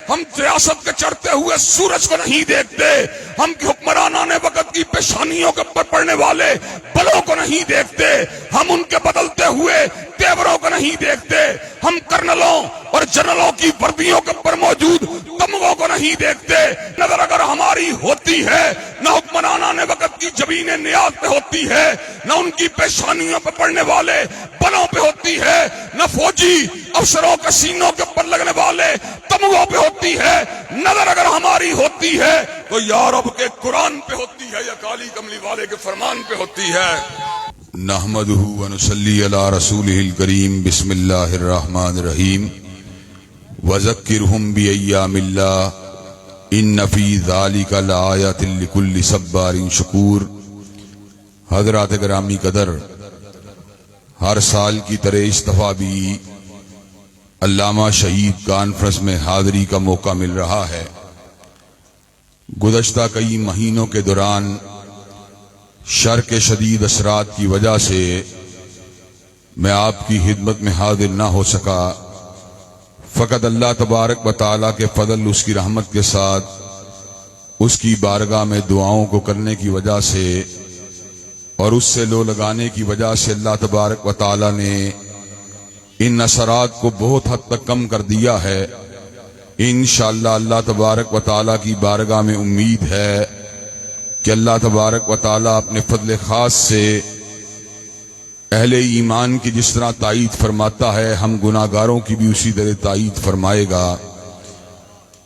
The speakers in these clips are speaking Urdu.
ہم ریاست کے چڑھتے ہوئے سورج کو نہیں دیکھتے، ہم حکمرانان وقت کی پیشانیوں کے اوپر پڑنے والے بلوں کو نہیں دیکھتے، ہم ان کے بدلتے ہوئے تیوروں کو نہیں دیکھتے، ہم کرنلوں اور جنرلوں کی وردیوں کے اوپر موجود تمغوں کو نہیں دیکھتے۔ نظر اگر ہماری ہوتی ہے، نہ حکمرانان وقت کی جبین نیاز پہ ہوتی ہے، نہ ان کی پیشانیوں پہ پڑنے والے بلوں پہ ہوتی ہے، نہ فوجی افسروں کے سینوں کے اوپر لگنے والے تمغوں پہ ہوتی ہے، نظر اگر ہماری ہوتی ہے تو یا رب کے قرآن پہ ہوتی ہے یا کالی کملی والے کے فرمان پہ ہوتی ہے۔ نحمدہ ونصلی علی رسولہ الکریم، بسم اللہ الرحمن الرحیم، وذکرہم بایام اللہ ان فی ذالک لآیۃ لکل صبار شکور۔ حضرات گرامی قدر، ہر سال کی طرح اس دفعہ بھی علامہ شہید کانفرنس میں حاضری کا موقع مل رہا ہے۔ گزشتہ کئی مہینوں کے دوران شر کے شدید اثرات کی وجہ سے میں آپ کی خدمت میں حاضر نہ ہو سکا۔ فقط اللہ تبارک و تعالیٰ کے فضل، اس کی رحمت کے ساتھ اس کی بارگاہ میں دعاؤں کو کرنے کی وجہ سے اور اس سے لو لگانے کی وجہ سے اللہ تبارک و تعالیٰ نے ان اثرات کو بہت حد تک کم کر دیا ہے۔ انشاءاللہ اللہ تبارک و تعالیٰ کی بارگاہ میں امید ہے کہ اللہ تبارک و تعالیٰ اپنے فضل خاص سے اہل ایمان کی جس طرح تائید فرماتا ہے، ہم گناہگاروں کی بھی اسی طرح تائید فرمائے گا۔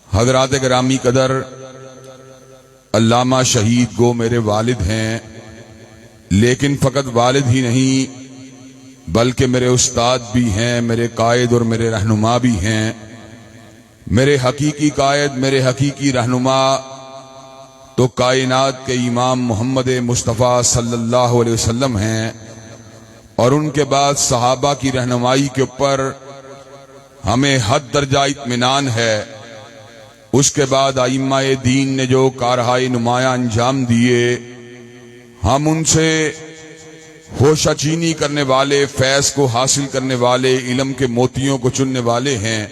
حضرات گرامی قدر، علامہ شہید گو میرے والد ہیں، لیکن فقط والد ہی نہیں بلکہ میرے استاد بھی ہیں، میرے قائد اور میرے رہنما بھی ہیں۔ میرے حقیقی قائد، میرے حقیقی رہنما تو کائنات کے امام محمد مصطفیٰ صلی اللہ علیہ وسلم ہیں، اور ان کے بعد صحابہ کی رہنمائی کے اوپر ہمیں حد درجہ اطمینان ہے۔ اس کے بعد ائمہ دین نے جو کارہائے نمایاں انجام دیے، ہم ان سے ہوشہ چینی کرنے والے، فیض کو حاصل کرنے والے، علم کے موتیوں کو چننے والے ہیں۔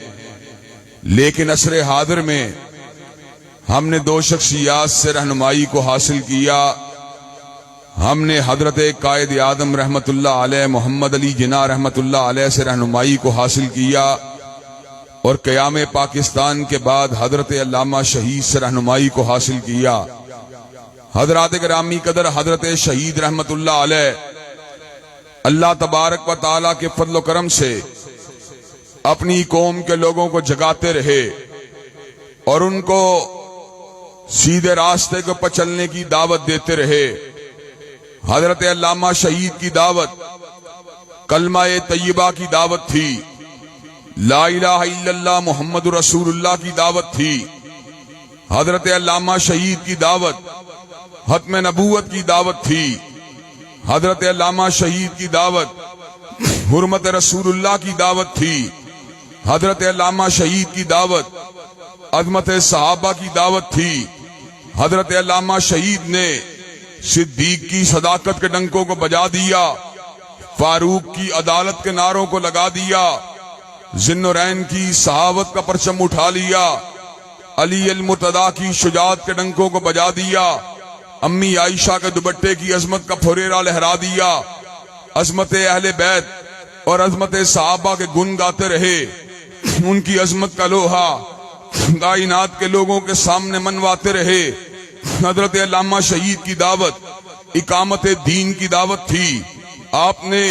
لیکن عصر حاضر میں ہم نے دو شخصیات سے رہنمائی کو حاصل کیا۔ ہم نے حضرت قائد اعظم رحمت اللہ علیہ، محمد علی جناح رحمت اللہ علیہ سے رہنمائی کو حاصل کیا، اور قیام پاکستان کے بعد حضرت علامہ شہید سے رہنمائی کو حاصل کیا۔ حضرات گرامی قدر، حضرت شہید رحمت اللہ علیہ اللہ تبارک و تعالیٰ کے فضل و کرم سے اپنی قوم کے لوگوں کو جگاتے رہے اور ان کو سیدھے راستے کو پر چلنے کی دعوت دیتے رہے۔ حضرت علامہ شہید کی دعوت کلمہ طیبہ کی دعوت تھی، لا الہ الا اللہ محمد رسول اللہ کی دعوت تھی۔ حضرت علامہ شہید کی دعوت ختم نبوت کی دعوت تھی۔ حضرت علامہ شہید کی دعوت حرمت رسول اللہ کی دعوت تھی۔ حضرت علامہ شہید کی دعوت عظمت صحابہ کی دعوت تھی۔ حضرت علامہ شہید نے صدیق کی صداقت کے ڈنکوں کو بجا دیا، فاروق کی عدالت کے نعروں کو لگا دیا، ذی النورین کی صحابت کا پرچم اٹھا لیا، علی المرتضیٰ کی شجاعت کے ڈنکوں کو بجا دیا، امی عائشہ کے دوپٹے کی عظمت کا پھریرا لہرا دیا، عظمت اہل بیت اور عظمت صحابہ کے گن گاتے رہے، ان کی عظمت کا لوہا کائنات کے لوگوں کے سامنے منواتے رہے۔ حضرت علامہ شہید کی دعوت اقامت دین کی دعوت تھی۔ آپ نے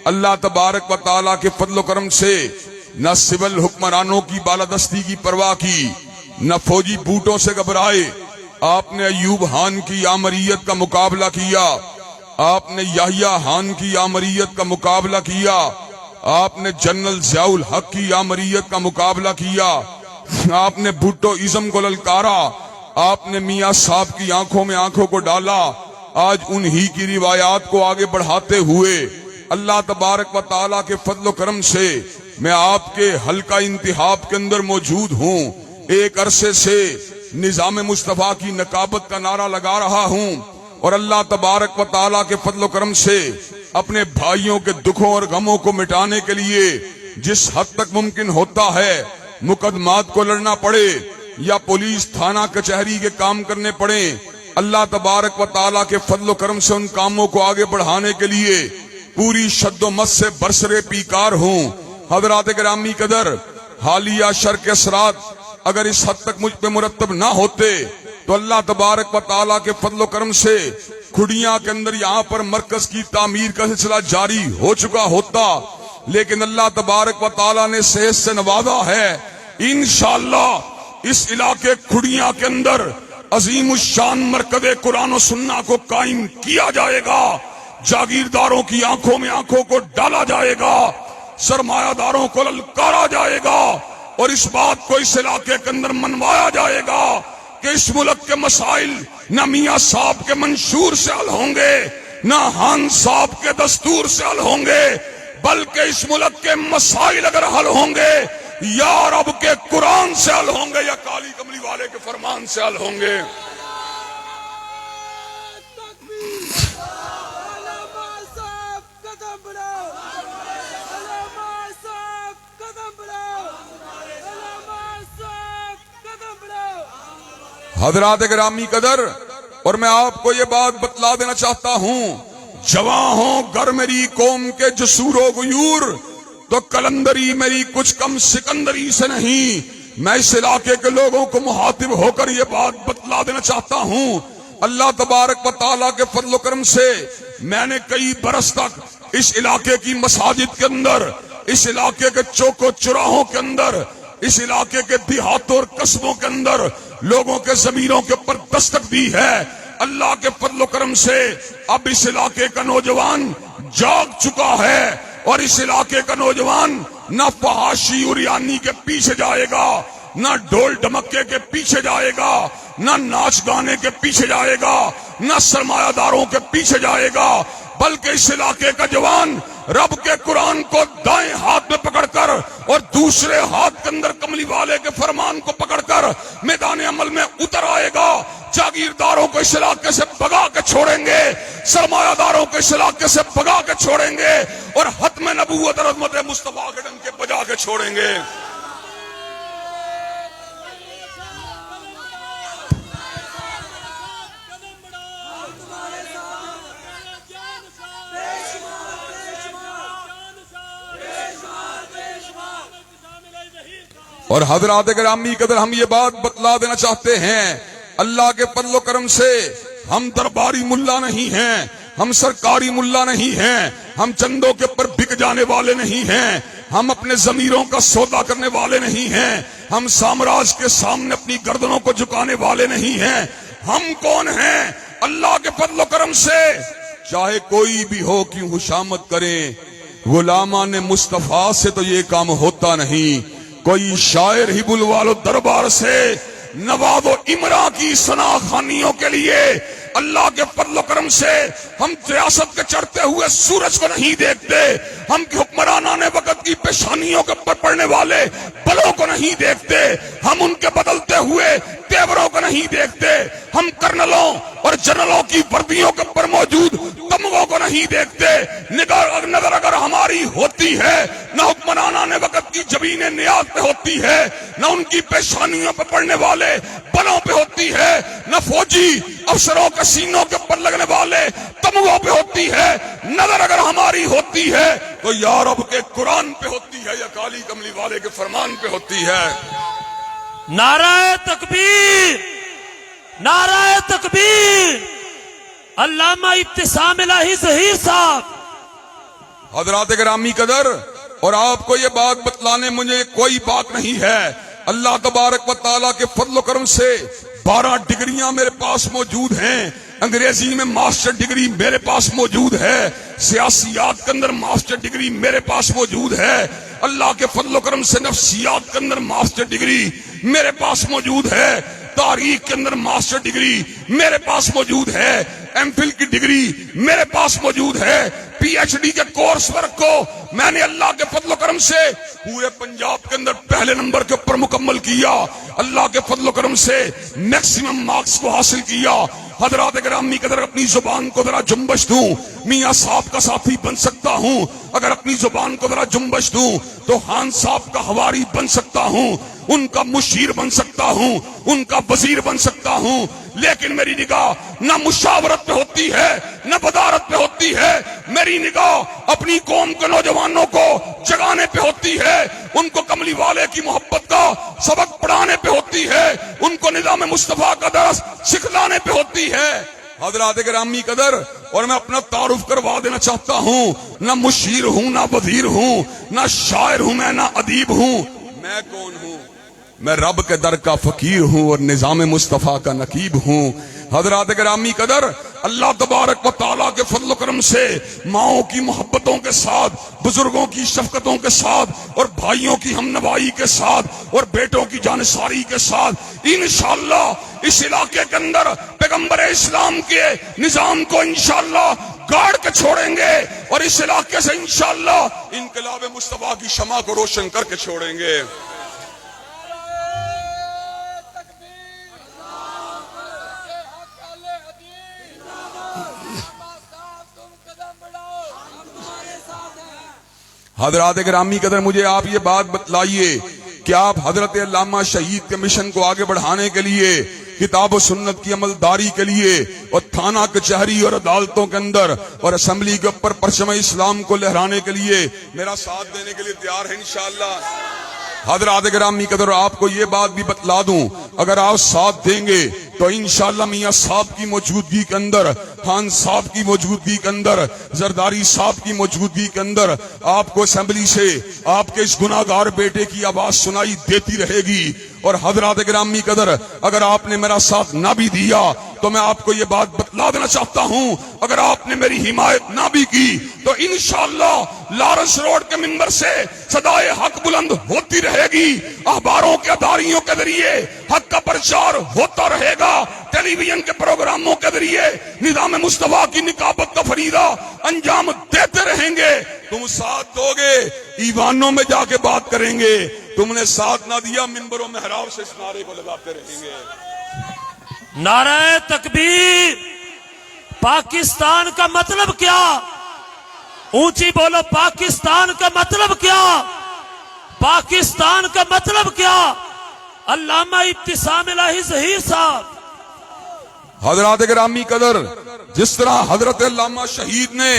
اللہ تبارک و تعالیٰ کے فضل و کرم سے نہ سول حکمرانوں کی بالادستی کی پرواہ کی، نہ فوجی بوٹوں سے گھبرائے۔ آپ نے ایوب خان کی آمریت کا مقابلہ کیا، آپ نے یحییٰ خان کی آمریت کا مقابلہ کیا، آپ نے جنرل ضیاء الحق کی آمریت کا مقابلہ کیا، آپ نے بھٹو ازم کو للکارا، آپ نے میاں صاحب کی آنکھوں میں آنکھوں کو ڈالا۔ آج انہی کی روایات کو آگے بڑھاتے ہوئے اللہ تبارک و تعالیٰ کے فضل و کرم سے میں آپ کے حلقہ انتخاب کے اندر موجود ہوں۔ ایک عرصے سے نظام مصطفیٰ کی نقابت کا نعرہ لگا رہا ہوں، اور اللہ تبارک و تعالیٰ کے فضل و کرم سے اپنے بھائیوں کے دکھوں اور غموں کو مٹانے کے لیے جس حد تک ممکن ہوتا ہے مقدمات کو لڑنا پڑے یا پولیس تھانہ کچہری کے کام کرنے پڑے، اللہ تبارک و تعالیٰ کے فضل و کرم سے ان کاموں کو آگے بڑھانے کے لیے پوری شد و مت سے برسرے پیکار ہوں۔ حضرات گرامی قدر، حالیہ شر کے اثرات اگر اس حد تک مجھ پہ مرتب نہ ہوتے تو اللہ تبارک و تعالیٰ کے فضل و کرم سے کھڑیاں کے اندر یہاں پر مرکز کی تعمیر کا سلسلہ جاری ہو چکا ہوتا، لیکن اللہ تبارک و تعالیٰ نے صحت سے نوازا ہے۔ انشاءاللہ اس علاقے کھڑیاں کے اندر عظیم الشان مرکز قرآن و سنہ کو قائم کیا جائے گا، جاگیرداروں کی آنکھوں میں آنکھوں کو ڈالا جائے گا، سرمایہ داروں کو للکارا جائے گا، اور اس بات کو اس علاقے کے اندر منوایا جائے گا کہ اس ملک کے مسائل نہ میاں صاحب کے منشور سے حل ہوں گے، نہ خان صاحب کے دستور سے حل ہوں گے، بلکہ اس ملک کے مسائل اگر حل ہوں گے یا رب کے قرآن سے حل ہوں گے یا کالی کملی والے کے فرمان سے حل ہوں گے۔ حضرات گرامی قدر، اور میں آپ کو یہ بات بتلا دینا چاہتا ہوں، جواں ہوں گر میری قوم کے جسور و غیور، تو کلندری میری کچھ کم سکندری سے نہیں۔ میں اس علاقے کے لوگوں کو مخاطب ہو کر یہ بات بتلا دینا چاہتا ہوں، اللہ تبارک و تعالیٰ کے فضل و کرم سے میں نے کئی برس تک اس علاقے کی مساجد کے اندر، اس علاقے کے چوک و چراہوں کے اندر، اس علاقے کے دیہاتوں اور قصبوں کے اندر لوگوں کے ضمیروں کے اوپر دستک دی ہے۔ اللہ کے فضل و کرم سے اب اس علاقے کا نوجوان جاگ چکا ہے، اور اس علاقے کا نوجوان نہ فحاشی اریانی کے پیچھے جائے گا، نہ ڈھول ڈمکے کے پیچھے جائے گا، نہ ناچ گانے کے پیچھے جائے گا، نہ سرمایہ داروں کے پیچھے جائے گا، بلکہ اس علاقے کا جوان رب کے قرآن کو دائیں ہاتھ میں پکڑ کر اور دوسرے ہاتھ کے اندر کملی والے کے فرمان کو پکڑ کر میدان عمل میں اتر آئے گا۔ جاگیرداروں کو اس علاقے سے بھگا کے چھوڑیں گے، سرمایہ داروں کو اس علاقے سے بھگا کے چھوڑیں گے، اور ختم نبوت اور عظمت مصطفیٰ کے ڈنکے بجا کے چھوڑیں گے۔ اور حضرات گرامی قدر، ہم یہ بات بتلا دینا چاہتے ہیں، اللہ کے فضل و کرم سے ہم درباری ملا نہیں ہیں، ہم سرکاری ملا نہیں ہیں، ہم چندوں کے پر بک جانے والے نہیں ہیں، ہم اپنے ضمیروں کا سودا کرنے والے نہیں ہیں، ہم سامراج کے سامنے اپنی گردنوں کو جھکانے والے نہیں ہیں۔ ہم کون ہیں؟ اللہ کے فضل و کرم سے چاہے کوئی بھی ہو کیوں خوشامد کریں، غلامان مصطفیٰ سے تو یہ کام ہوتا نہیں۔ کوئی شاعر ہی بلوا لو دربار سے، نواب و امرا کی سناخانیوں کے لیے اللہ کے فضل و کرم سے ہم ریاست کے چڑھتے ہوئے سورج کو نہیں دیکھتے، ہم حکمرانان وقت کی پیشانیوں کے اوپر پڑنے والے بلوں کو نہیں دیکھتے، ہم ان کے بدلتے ہوئے تیوروں کو نہیں دیکھتے، ہم کرنلوں اور جنرلوں کی وردیوں کے اوپر موجود تمغوں کو نہیں دیکھتے۔ نظر اگر ہماری ہوتی ہے نہ حکمرانان وقت کی جبین نیاز پہ ہوتی ہے، نہ ان کی پیشانیوں پہ پڑنے والے بلوں پہ ہوتی ہے، نہ فوجی افسروں کے سینوں کے اوپر لگنے والے تمغوں پہ ہوتی ہے۔ نظر اگر ہماری ہوتی ہے تو یا رب کے قرآن پہ ہوتی ہے یا کالی کملی والے کے فرمان پہ ہوتی ہے۔ نعرہ تکبیر، نعرہ تکبیر، علامہ ابتسام الہی ظہیر صاحب۔ حضرات گرامی قدر، اور آپ کو یہ بات بتلانے مجھے کوئی بات نہیں ہے، اللہ تبارک و تعالیٰ کے فضل و کرم سے 12 ڈگریاں میرے پاس موجود ہیں، انگریزی میں ماسٹر ڈگری میرے پاس موجود ہے، سیاسیات کے اندر ماسٹر ڈگری میرے پاس موجود ہے، اللہ کے فضل و کرم سے نفسیات کے اندر ماسٹر ڈگری میرے پاس موجود ہے، تاریخ کے اندر ماسٹر ڈگری میرے پاس موجود ہے، ایم فل کی ڈگری میرے پاس موجود ہے، پی ایچ ڈی کے کورس ورک کو میں نے اللہ کے فضل و کرم سے پورے پنجاب کے اندر پہلے نمبر کے اوپر مکمل کیا، اللہ کے فضل و کرم سے میکسیمم مارکس کو حاصل کیا۔ حضرات گرامی قدر اپنی زبان کو ذرا جنبش دوں، میاں صاحب کا ساتھی بن سکتا ہوں، اگر اپنی زبان کو ذرا جنبش دوں تو خان صاحب کا حواری بن سکتا ہوں، ان کا مشیر بن سکتا ہوں، ان کا وزیر بن سکتا ہوں، لیکن میری نگاہ نہ مشاورت پہ ہوتی ہے نہ بدارت پہ ہوتی ہے، میری نگاہ اپنی قوم کے نوجوانوں کو جگانے پہ ہوتی ہے، ان کو کملی والے کی محبت کا سبق پڑھانے پہ ہوتی ہے، ان کو نظام مصطفیٰ کا درس سکھلانے پہ ہوتی ہے۔ حضرات گرامی قدر، اور میں اپنا تعارف کروا دینا چاہتا ہوں، نہ مشیر ہوں نہ وزیر ہوں نہ شاعر ہوں میں نہ ادیب ہوں، میں کون ہوں؟ میں رب کے در کا فقیر ہوں اور نظام مصطفیٰ کا نقیب ہوں۔ حضرات گرامی قدر، اللہ تبارک و تعالیٰ کے فضل و کرم سے ماؤں کی محبتوں کے ساتھ، بزرگوں کی شفقتوں کے ساتھ، اور بھائیوں کی ہمنوائی کے ساتھ، اور بیٹوں کی جانثاری کے ساتھ انشاءاللہ اس علاقے کے اندر پیغمبر اسلام کے نظام کو انشاءاللہ گاڑ کے چھوڑیں گے، اور اس علاقے سے انشاءاللہ انقلاب مصطفیٰ کی شمع کو روشن کر کے چھوڑیں گے۔ حضرات گرامی قدر، مجھے آپ یہ بات بتلائیے کہ آپ حضرت علامہ شہید کے مشن کو آگے بڑھانے کے لیے، کتاب و سنت کی عملداری کے لیے، اور تھانہ کچہری اور عدالتوں کے اندر اور اسمبلی کے اوپر پرچم اسلام کو لہرانے کے لیے میرا ساتھ دینے کے لیے تیار ہیں انشاءاللہ؟ حضرات گرامی قدر، آپ کو یہ بات بھی بتلا دوں، اگر آپ ساتھ دیں گے تو انشاءاللہ میاں صاحب کی موجودگی کے اندر، خان صاحب کی موجودگی کے اندر، زرداری صاحب کی موجودگی کے اندر آپ کو اسمبلی سے آپ کے اس گناہگار بیٹے کی آواز سنائی دیتی رہے گی۔ اور حضرات گرامی قدر، اگر آپ نے میرا ساتھ نہ بھی دیا تو میں آپ کو یہ بات بتلا دینا چاہتا ہوں، اگر آپ نے میری حمایت نہ بھی کی تو انشاءاللہ لارنس روڈ کے ممبر سے صدائے حق بلند ہوتی رہے گی، اخباروں کے اداریوں کے ذریعے حق کا پرچار ہوتا رہے گا، ٹیلی ویژن کے پروگراموں کے ذریعے نظام مصطفیٰ کی نکابت کا فریضہ انجام دیتے رہیں گے۔ تم ساتھ دو گے، ایوانوں میں جا کے بات کریں گے، تم نے ساتھ نہ دیا منبر و محراب سے اس نعرے کو لگاتے رہیں گے۔ نعرہ تکبیر! پاکستان کا مطلب کیا؟ اونچی بولو، پاکستان کا مطلب کیا؟ پاکستان کا مطلب کیا؟ علامہ ابتسام الہی ظہیر صاحب۔ حضرات گرامی قدر، جس طرح حضرت علامہ شہید نے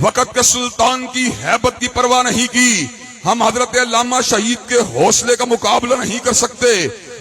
وقت کے سلطان کی ہیبت کی پرواہ نہیں کی، ہم حضرت علامہ شہید کے حوصلے کا مقابلہ نہیں کر سکتے۔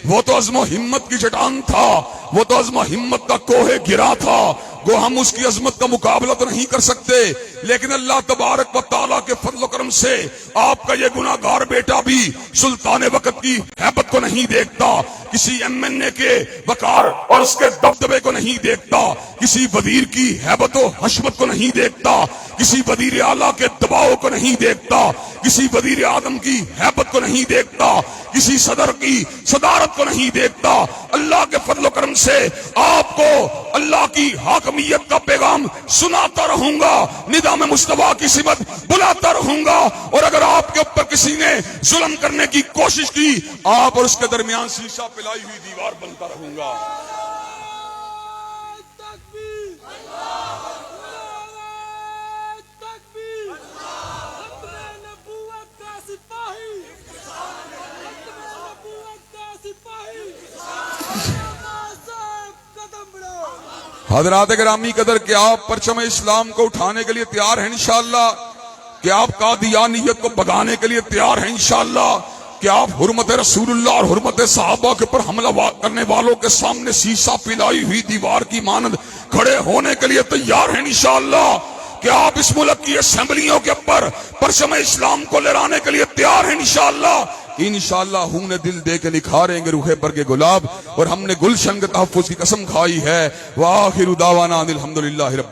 وہ تو عزم و ہمت کی چٹان تھا، وہ تو عزم و ہمت کا کوہ گرا تھا، گو ہم اس کی عظمت کا مقابلہ تو نہیں کر سکتے، لیکن اللہ تبارک و تعالیٰ کے فضل و کرم سے آپ کا یہ گناہگار بیٹا بھی سلطان وقت کی ہیبت کو نہیں دیکھتا، کسی ایم این اے کے وقار اور اس کے دبدبے کو نہیں دیکھتا، کسی وزیر کی ہیبت و حشمت کو نہیں دیکھتا، کسی وزیر اعلیٰ کے دباؤ کو نہیں دیکھتا، کسی وزیر اعظم کی ہیبت کو نہیں دیکھتا، کسی صدر کی صدارت کو نہیں دیکھتا۔ اللہ کے فضل و کرم سے آپ کو اللہ کی حاکمیت کا پیغام سناتا رہوں گا، نظام مصطفیٰ کی سمت بلاتا رہوں گا، اور اگر آپ کے اوپر کسی نے ظلم کرنے کی کوشش کی، آپ اور اس کے درمیان شیشہ پلائی ہوئی دیوار بنتا رہوں گا۔ حضرات گرامی قدر، کہ آپ پرچم اسلام کو اٹھانے کے لیے تیار ہیں انشاءاللہ، کہ آپ قادیانیت کو بگانے کے لیے تیار ہیں انشاءاللہ، کہ آپ حرمت رسول اللہ اور حرمت صحابہ کے اوپر حملہ کرنے والوں کے سامنے شیشہ پلائی ہوئی دیوار کی مانند کھڑے ہونے کے لیے تیار ہیں انشاءاللہ، کہ آپ اس ملک کی اسمبلیوں کے اوپر پرچم اسلام کو لہرانے کے لیے تیار ہیں انشاءاللہ۔ انشاءاللہ ہم نے دل دے کے نکھاریں گے روح برگ گلاب، اور ہم نے گلشن کے تحفظ کی قسم کھائی ہے۔ وآخر دعوانا الحمدللہ رب